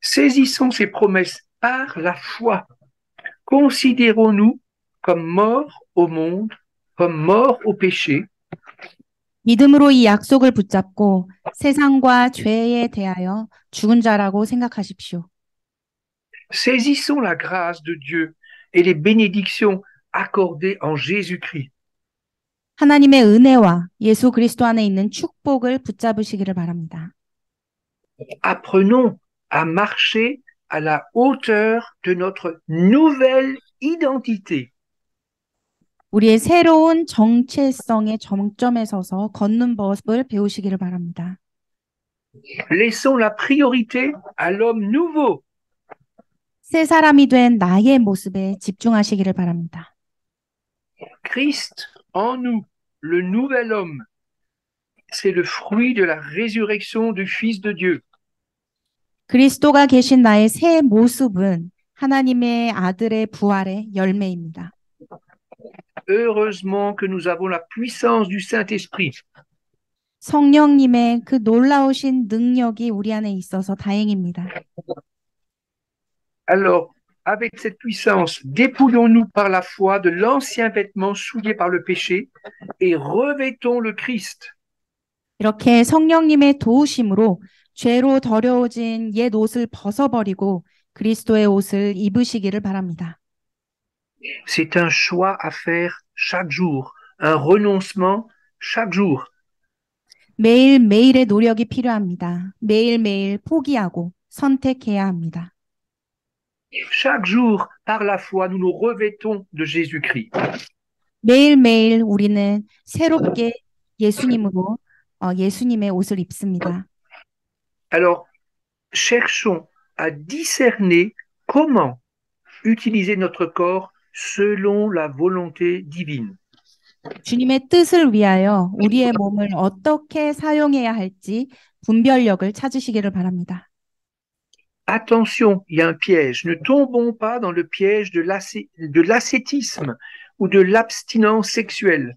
Saisissons ces promesses par la foi. Considérons-nous comme morts au monde, comme morts au péché, 믿음으로 이 약속을 붙잡고 세상과 죄에 대하여 죽은 자라고 생각하십시오. saisissons la grâce de Dieu et les bénédictions accordées en Jésus-Christ. 하나님의 은혜와 예수 그리스도 안에 있는 축복을 붙잡으시기를 바랍니다. Apprenons à marcher à la hauteur de notre nouvelle identité. 우리의 새로운 정체성의 정점에 서서 걷는 법을 배우시기를 바랍니다. Laissons la priorité à l'homme nouveau. 새 사람이 된 나의 모습에 집중하시기를 바랍니다. Christ en nous, le nouvel homme, c'est le fruit de la résurrection du Fils de Dieu. 그리스도가 계신 나의 새 모습은 하나님의 아들의 부활의 열매입니다. Heureusement que nous avons la puissance du Saint-Esprit. 성령님의 그 놀라우신 능력이 우리 안에 있어서 다행입니다. Alors, avec cette puissance, dépouillons-nous par la foi de l'ancien vêtement souillé par le péché et revêtons le Christ. 이렇게 성령님의 도우심으로 죄로 더러워진 옛 옷을 벗어버리고 그리스도의 옷을 입으시기를 바랍니다. C'est un choix à faire chaque jour, un renoncement chaque jour. 매일매일의 노력이 필요합니다. 매일매일 포기하고 선택해야 합니다. Chaque jour, par la foi, nous nous revêtons de Jésus-Christ. 매일매일 우리는 새롭게 예수님으로 예수님의 옷을 입습니다. Alors, cherchons à discerner comment utiliser notre corps selon la volonté divine. 주님의 뜻을 위하여 우리의 몸을 어떻게 사용해야 할지 분별력을 찾으시기를 바랍니다. Attention, il y a un piège. Ne tombons pas dans le piège de l'ascétisme ou de l'abstinence sexuelle.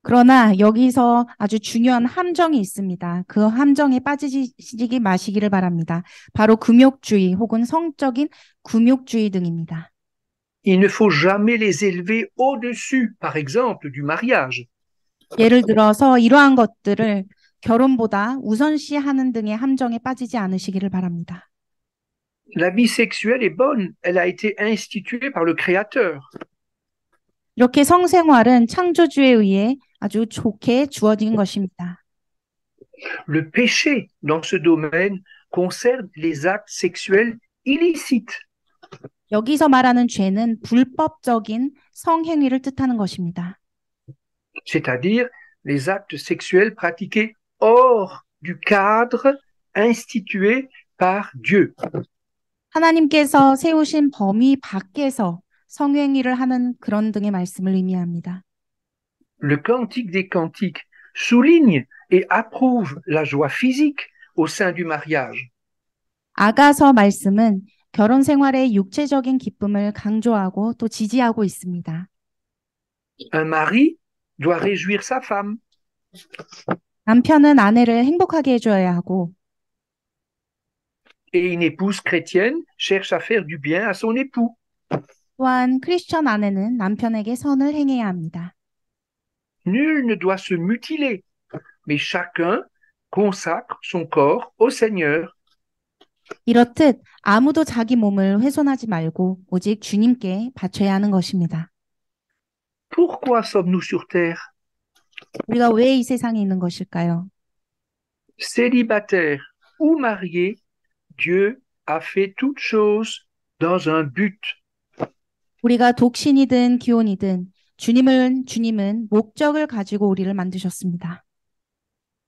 그러나 여기서 아주 중요한 함정이 있습니다. 그 함정에 빠지지 마시기를 바랍니다. 바로 금욕주의 혹은 성적인 금욕주의 등입니다. Il ne faut jamais les élever au-dessus, par exemple, du mariage. 예를 들어서 이러한 것들을 결혼보다 우선시하는 등의 함정에 빠지지 않으시기를 바랍니다. La vie sexuelle est bonne. Elle a été instituée par le Créateur. 이렇게 성생활은 창조주에 의해 아주 좋게 주어진 것입니다. Le péché dans ce domaine concerne les actes sexuels illicites. 여기서 말하는 죄는 불법적인 성행위를 뜻하는 것입니다. C'est-à-dire les actes sexuels pratiqués hors du cadre institué par Dieu. 하나님께서 세우신 범위 밖에서 성행위를 하는 그런 등의 말씀을 의미합니다. Le Cantique des Cantiques souligne et approuve la joie physique au sein du mariage. 아가서 말씀은 결혼 생활의 육체적인 기쁨을 강조하고 또 지지하고 있습니다. Un mari doit réjouir sa femme. 남편은 아내를 행복하게 해줘야 하고 Et une épouse chrétienne cherche à faire du bien à son époux. 또한 크리스천 아내는 남편에게 선을 행해야 합니다. Nul ne doit se mutiler, mais chacun consacre son corps au Seigneur. 이렇듯 아무도 자기 몸을 훼손하지 말고 오직 주님께 바쳐야 하는 것입니다. Pourquoi sommes-nous sur terre? 우리가 왜 이 세상에 있는 것일까요? Célibataires ou mariés, Dieu a fait toutes choses dans un but. 우리가 독신이든 기혼이든 주님은 목적을 가지고 우리를 만드셨습니다.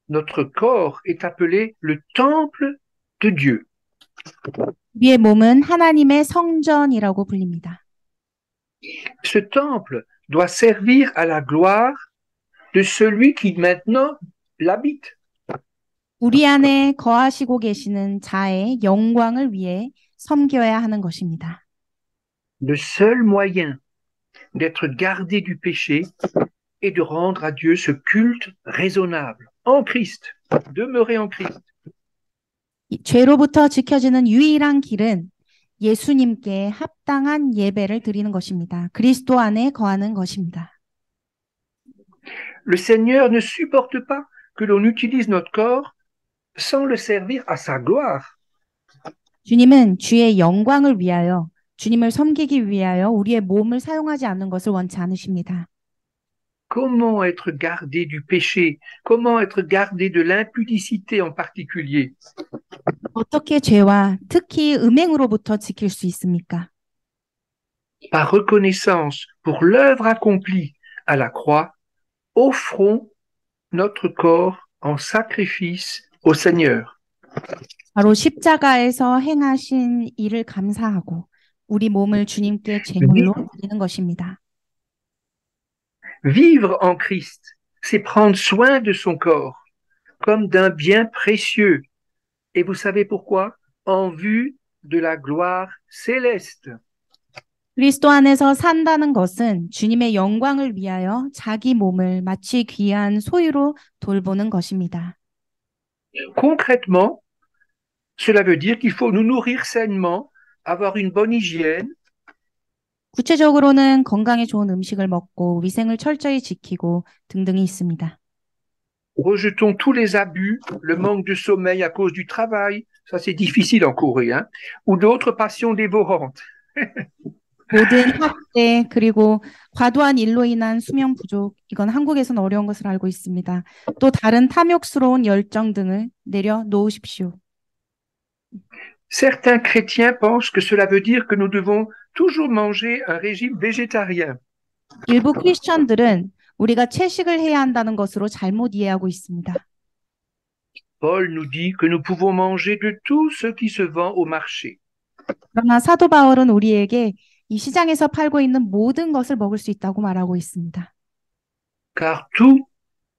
Notre corps est appelé le temple de Dieu. 우리의 몸은 하나님의 성전이라고 불립니다. Ce temple doit servir à la gloire de celui qui maintenant l'habite. 우리 안에 거하시고 계시는 자의 영광을 위해 섬겨야 하는 것입니다. Le seul moyen d'être gardé du péché est de rendre à Dieu ce culte raisonnable en Christ, demeurer en Christ. 죄로부터 지켜지는 유일한 길은 예수님께 합당한 예배를 드리는 것입니다. 그리스도 안에 거하는 것입니다. Le Seigneur ne supporte pas que l'on utilise notre corps sans le servir à sa gloire. 주님은 주의 영광을 위하여, 주님을 섬기기 위하여 우리의 몸을 사용하지 않는 것을 원치 않으십니다. Comment être gardé du péché? Comment être gardé de l'impudicité en particulier? 어떻게 죄와 특히 음행으로부터 지킬 수 있습니까? Par reconnaissance pour l'œuvre accomplie à la croix, offrons notre corps en sacrifice au Seigneur. 바로 십자가에서 행하신 일을 감사하고 우리 몸을 주님께 제물로 드리는 것입니다. Vivre en Christ, c'est prendre soin de son corps comme d'un bien précieux. Et vous savez pourquoi? En vue de la gloire céleste. 그리스도 안에서 산다는 것은 주님의 영광을 위하여 자기 몸을 마치 귀한 소유로 돌보는 것입니다. Concrètement, cela veut dire qu'il faut nous nourrir sainement, avoir une bonne hygiène, 구체적으로는 건강에 좋은 음식을 먹고 위생을 철저히 지키고 등등이 있습니다. rejetons tous les abus, le manque de sommeil à cause du travail, ça c'est difficile en Corée, hein, ou d'autres passions dévorantes. 모든 학대 그리고 과도한 일로 인한 수면 부족, 이건 한국에서는 어려운 것을 알고 있습니다. 또 다른 탐욕스러운 열정 등을 내려놓으십시오. Certains chrétiens pensent que cela veut dire que nous devons toujours manger un régime végétarien. 일부 크리스천들은 우리가 채식을 해야 한다는 것으로 잘못 이해하고 있습니다. Paul nous dit que nous pouvons manger de tout ce qui se vend au marché. 그러나 사도 바울은 우리에게 이 시장에서 팔고 있는 모든 것을 먹을 수 있다고 말하고 있습니다. Car tout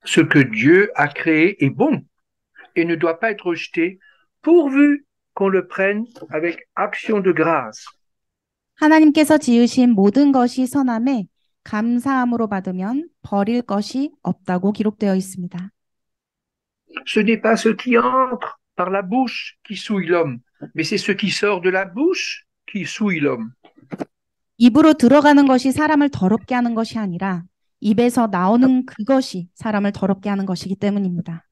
ce que Dieu a créé est bon et ne doit pas être rejeté pourvu qu'on le prenne avec action de grâce. 하나님께서 지으신 모든 것이 선함에 감사함으로 받으면 버릴 것이 없다고 기록되어 있습니다. Ce n'est pas ce qui entre par la bouche qui souille l'homme, mais c'est ce qui sort de la bouche qui souille l'homme. 입으로 들어가는 것이 사람을 더럽게 하는 것이 아니라 입에서 나오는 그것이 사람을 더럽게 하는 것이기 때문입니다.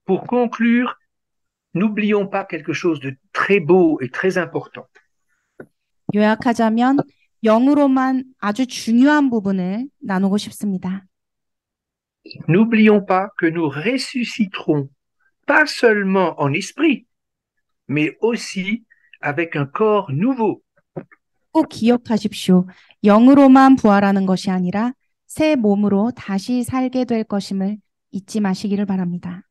Pour conclure, n'oublions pas quelque chose de très beau et très important. 요약하자면 영으로만 아주 중요한 부분을 나누고 싶습니다. N'oublions pas que nous ressusciterons, pas seulement en esprit, mais aussi avec un corps nouveau. 꼭 기억하십시오. 영으로만 부활하는 것이 아니라 새 몸으로 다시 살게 될 것임을 잊지 마시기를 바랍니다.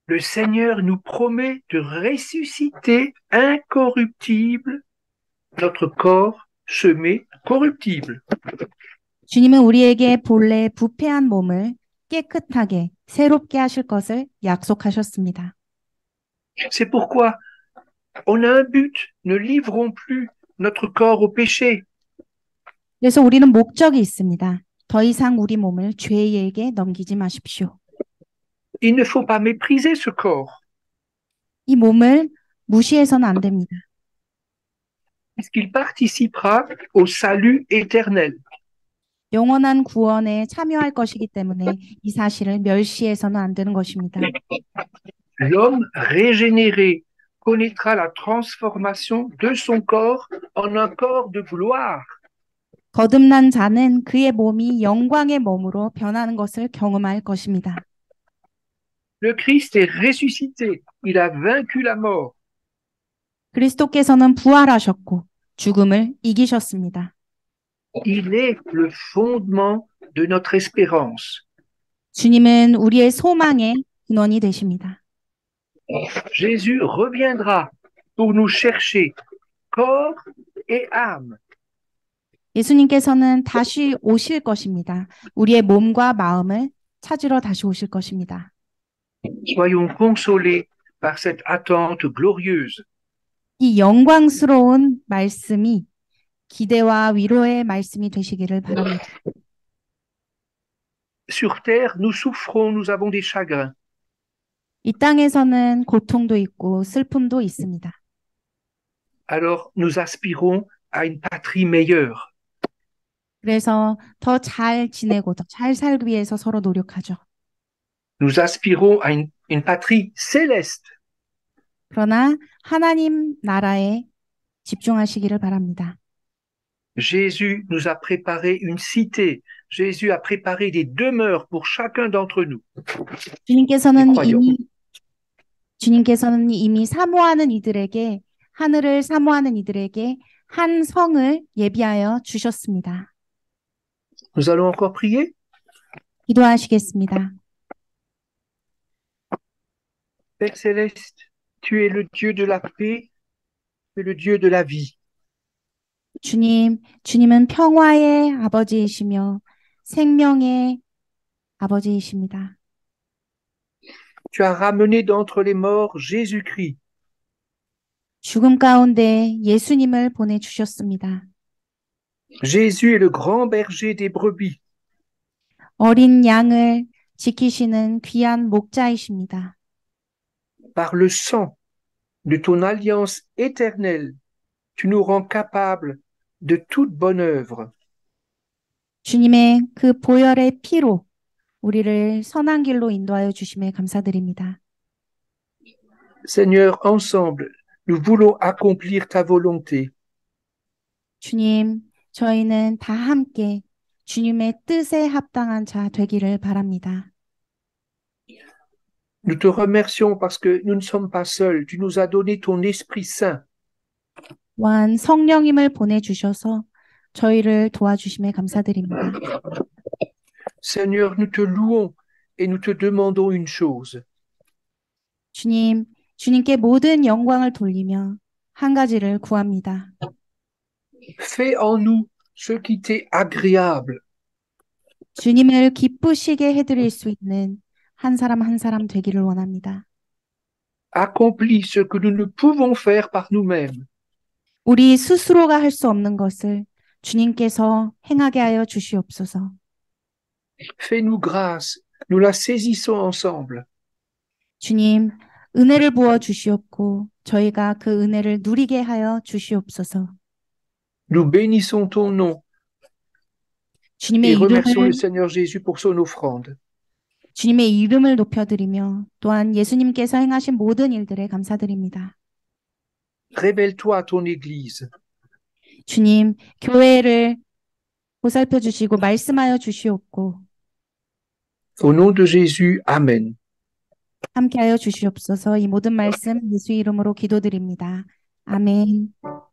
Le Seigneur nous promet de ressusciter incorruptible notre corps semé corruptible. 주님은 우리에게 본래 부패한 몸을 깨끗하게 새롭게 하실 것을 약속하셨습니다. C'est pourquoi on a un but, ne livrons plus notre corps au péché. 그래서 우리는 목적이 있습니다. 더 이상 우리 몸을 죄에게 넘기지 마십시오. Il ne faut pas mépriser ce corps, 이 몸을 무시해서는 안 됩니다. puisqu'il participera au salut éternel. 영원한 구원에 참여할 것이기 때문에 이 사실을 멸시해서는 안 되는 것입니다. L'homme régénéré connaîtra la transformation de son corps en un corps de gloire. 거듭난 자는 그의 몸이 영광의 몸으로 변하는 것을 경험할 것입니다. Le Christ est ressuscité, il a vaincu la mort. 그리스도께서는 부활하셨고 죽음을 이기셨습니다. Il est le fondement de notre espérance. 주님은 우리의 소망의 근원이 되십니다. Jésus reviendra pour nous chercher corps et âme. 예수님께서는 다시 오실 것입니다. 우리의 몸과 마음을 찾으러 다시 오실 것입니다. Soyons consolés par cette attente glorieuse. 이 영광스러운 말씀이 기대와 위로의 말씀이 되시기를 바랍니다. Sur terre, nous souffrons, nous avons des chagrins. 이 땅에서는 고통도 있고 슬픔도 있습니다. Alors, nous aspirons à une patrie meilleure. 그래서 더 잘 지내고 더 잘 살기 위해서 서로 노력하죠. Nous aspirons à une patrie céleste. 그러나 하나님 나라에 집중하시기를 바랍니다. Jésus nous a préparé une cité. Jésus a préparé des demeures pour chacun d'entre nous. 주님께서는 이미 사모하는 이들에게 하늘을 사모하는 이들에게 한 성을 예비하여 주셨습니다. Nous allons encore prier? 기도하시겠습니다. Père céleste, tu es le Dieu de la paix, tu es le Dieu de la vie. 주님은 평화의 아버지이시며 생명의 아버지이십니다. Tu as ramené d'entre les morts Jésus-Christ. 죽음 가운데 예수님을 보내주셨습니다. Jésus est le grand berger des brebis. 어린 양을 지키시는 귀한 목자이십니다. Par le sang de ton alliance éternelle, tu nous rends capables de toute bonne œuvre. 주님의 그 보혈의 피로 우리를 선한 길로 인도하여 주심에 감사드립니다. Seigneur, ensemble, nous voulons accomplir ta volonté. 주님, 저희는 다 함께 주님의 뜻에 합당한 자 되기를 바랍니다. Nous te remercions parce que nous ne sommes pas seuls. Tu nous as donné ton Esprit Saint. 또한 성령님을 보내주셔서 저희를 도와주심에 감사드립니다. Seigneur, nous te louons et nous te demandons une chose. 주님께 모든 영광을 돌리며 한 가지를 구합니다. Fais en nous ce qui t'est agréable. 주님을 기쁘시게 해드릴 수 있는 한 사람 한 사람 되기를 원합니다. Accomplis ce que nous ne pouvons faire par nous-mêmes. 우리 스스로가 할 수 없는 것을 주님께서 행하게 하여 주시옵소서. Fais-nous grâce. Nous la saisissons ensemble. 주님, 은혜를 부어 주시옵고 저희가 그 은혜를 누리게 하여 주시옵소서. Nous bénissons ton nom et remercions le Seigneur Jésus pour son offrande. 주님의 이름을 높여드리며 또한 예수님께서 행하신 모든 일들에 감사드립니다. Révèle-toi à ton Église. 주님, 교회를 보살펴 주시고 말씀하여 주시옵고 Au nom de Jésus, Amen. 함께하여 주시옵소서. 이 모든 말씀 예수 이름으로 기도드립니다. 아멘. Oh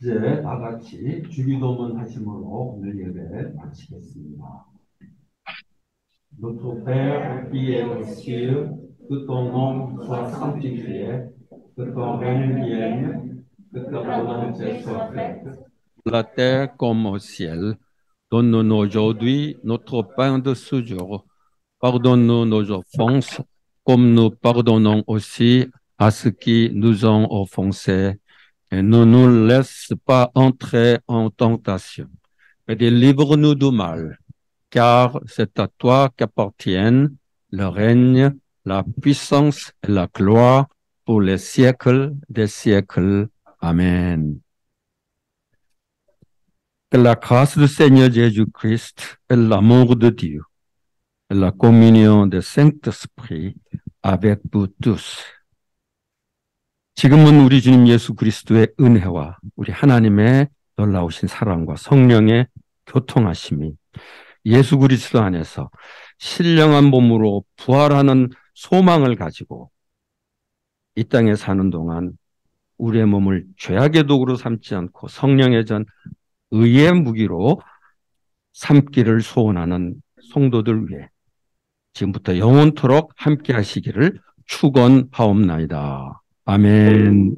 이제 다 같이 주기도문 하심으로 오늘 예배 마치겠습니다. Notre Père qui es aux cieux, que ton nom soit sanctifié, que ton règne vienne, que ta volonté soit faite. La terre comme au ciel, donne-nous aujourd'hui notre pain de ce jour. Pardonne-nous nos offenses, comme nous pardonnons aussi à ceux qui nous ont offensés. Et ne nous laisse pas entrer en tentation, mais délivre-nous du mal, car c'est à toi qu'appartiennent le règne, la puissance et la gloire pour les siècles des siècles. Amen. Que la grâce du Seigneur Jésus-Christ et l'amour de Dieu et la communion du Saint-Esprit avec vous tous. 지금은 우리 주님 예수 그리스도의 은혜와 우리 하나님의 놀라우신 사랑과 성령의 교통하심이 예수 그리스도 안에서 신령한 몸으로 부활하는 소망을 가지고 이 땅에 사는 동안 우리의 몸을 죄악의 도구로 삼지 않고 성령의 전 의의 무기로 삼기를 소원하는 성도들 위해 지금부터 영원토록 함께 하시기를 축원하옵나이다. 아멘.